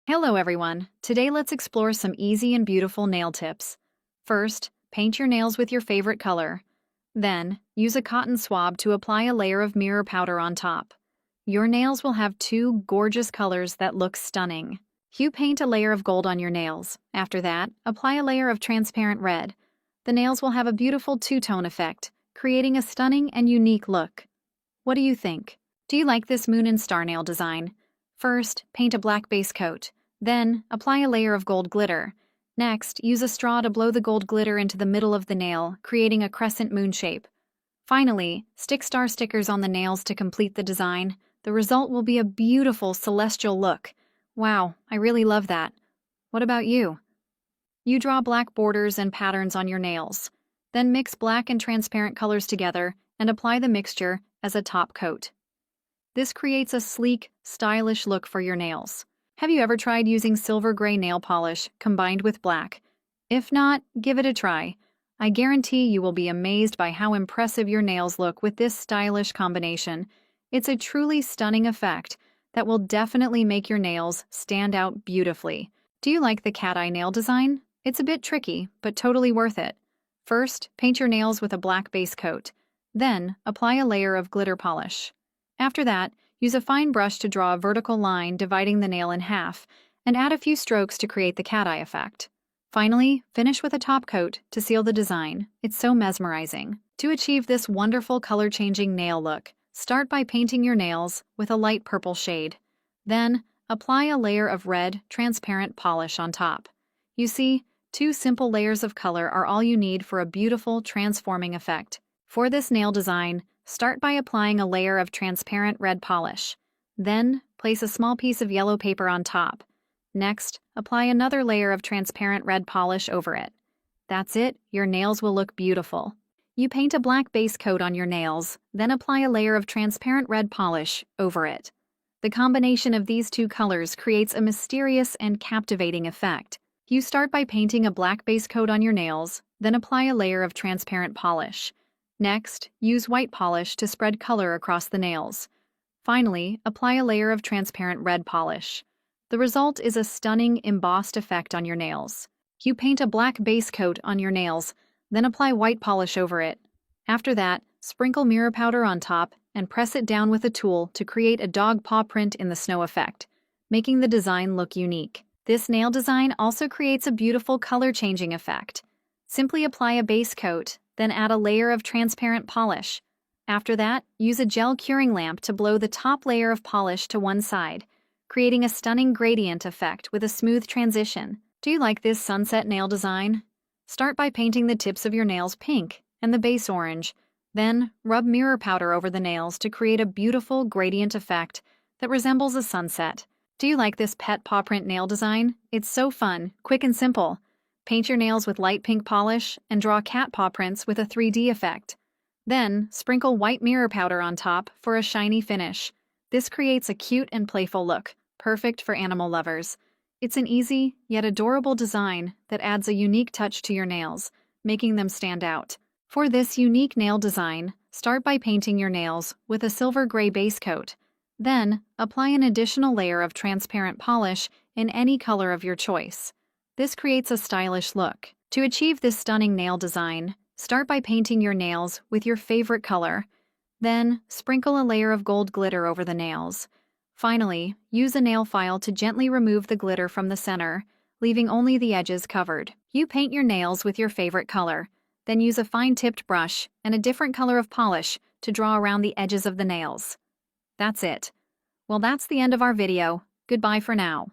Hello everyone. Today let's explore some easy and beautiful nail tips. First, paint your nails with your favorite color. Then, use a cotton swab to apply a layer of mirror powder on top. Your nails will have two gorgeous colors that look stunning. You paint a layer of gold on your nails. After that, apply a layer of transparent red. The nails will have a beautiful two-tone effect, creating a stunning and unique look. What do you think? Do you like this moon and star nail design? First, paint a black base coat. Then, apply a layer of gold glitter. Next, use a straw to blow the gold glitter into the middle of the nail, creating a crescent moon shape. Finally, stick star stickers on the nails to complete the design. The result will be a beautiful celestial look. Wow, I really love that. What about you? You draw black borders and patterns on your nails. Then mix black and transparent colors together and apply the mixture as a top coat. This creates a sleek, stylish look for your nails. Have you ever tried using silver gray nail polish combined with black? If not, give it a try. I guarantee you will be amazed by how impressive your nails look with this stylish combination. It's a truly stunning effect that will definitely make your nails stand out beautifully. Do you like the cat eye nail design? It's a bit tricky, but totally worth it. First, paint your nails with a black base coat. Then, apply a layer of glitter polish. After that, use a fine brush to draw a vertical line dividing the nail in half, and add a few strokes to create the cat eye effect. Finally, finish with a top coat to seal the design. It's so mesmerizing. To achieve this wonderful color-changing nail look, start by painting your nails with a light purple shade. Then, apply a layer of red, transparent polish on top. You see, two simple layers of color are all you need for a beautiful, transforming effect. For this nail design, start by applying a layer of transparent red polish. Then, place a small piece of yellow paper on top. Next, apply another layer of transparent red polish over it. That's it, your nails will look beautiful. You paint a black base coat on your nails, then apply a layer of transparent red polish over it. The combination of these two colors creates a mysterious and captivating effect. You start by painting a black base coat on your nails, then apply a layer of transparent polish. Next, use white polish to spread color across the nails. Finally, apply a layer of transparent red polish. The result is a stunning, embossed effect on your nails. You paint a black base coat on your nails, then apply white polish over it. After that, sprinkle mirror powder on top and press it down with a tool to create a dog paw print in the snow effect, making the design look unique. This nail design also creates a beautiful color-changing effect. Simply apply a base coat, then add a layer of transparent polish. After that, use a gel curing lamp to blow the top layer of polish to one side, creating a stunning gradient effect with a smooth transition. Do you like this sunset nail design? Start by painting the tips of your nails pink and the base orange. Then, rub mirror powder over the nails to create a beautiful gradient effect that resembles a sunset. Do you like this pet paw print nail design? It's so fun, quick and simple. Paint your nails with light pink polish and draw cat paw prints with a 3D effect. Then, sprinkle white mirror powder on top for a shiny finish. This creates a cute and playful look, perfect for animal lovers. It's an easy, yet adorable design that adds a unique touch to your nails, making them stand out. For this unique nail design, start by painting your nails with a silver gray base coat. Then, apply an additional layer of transparent polish in any color of your choice. This creates a stylish look. To achieve this stunning nail design, start by painting your nails with your favorite color. Then, sprinkle a layer of gold glitter over the nails. Finally, use a nail file to gently remove the glitter from the center, leaving only the edges covered. You paint your nails with your favorite color. Then use a fine-tipped brush and a different color of polish to draw around the edges of the nails. That's it. Well, that's the end of our video. Goodbye for now.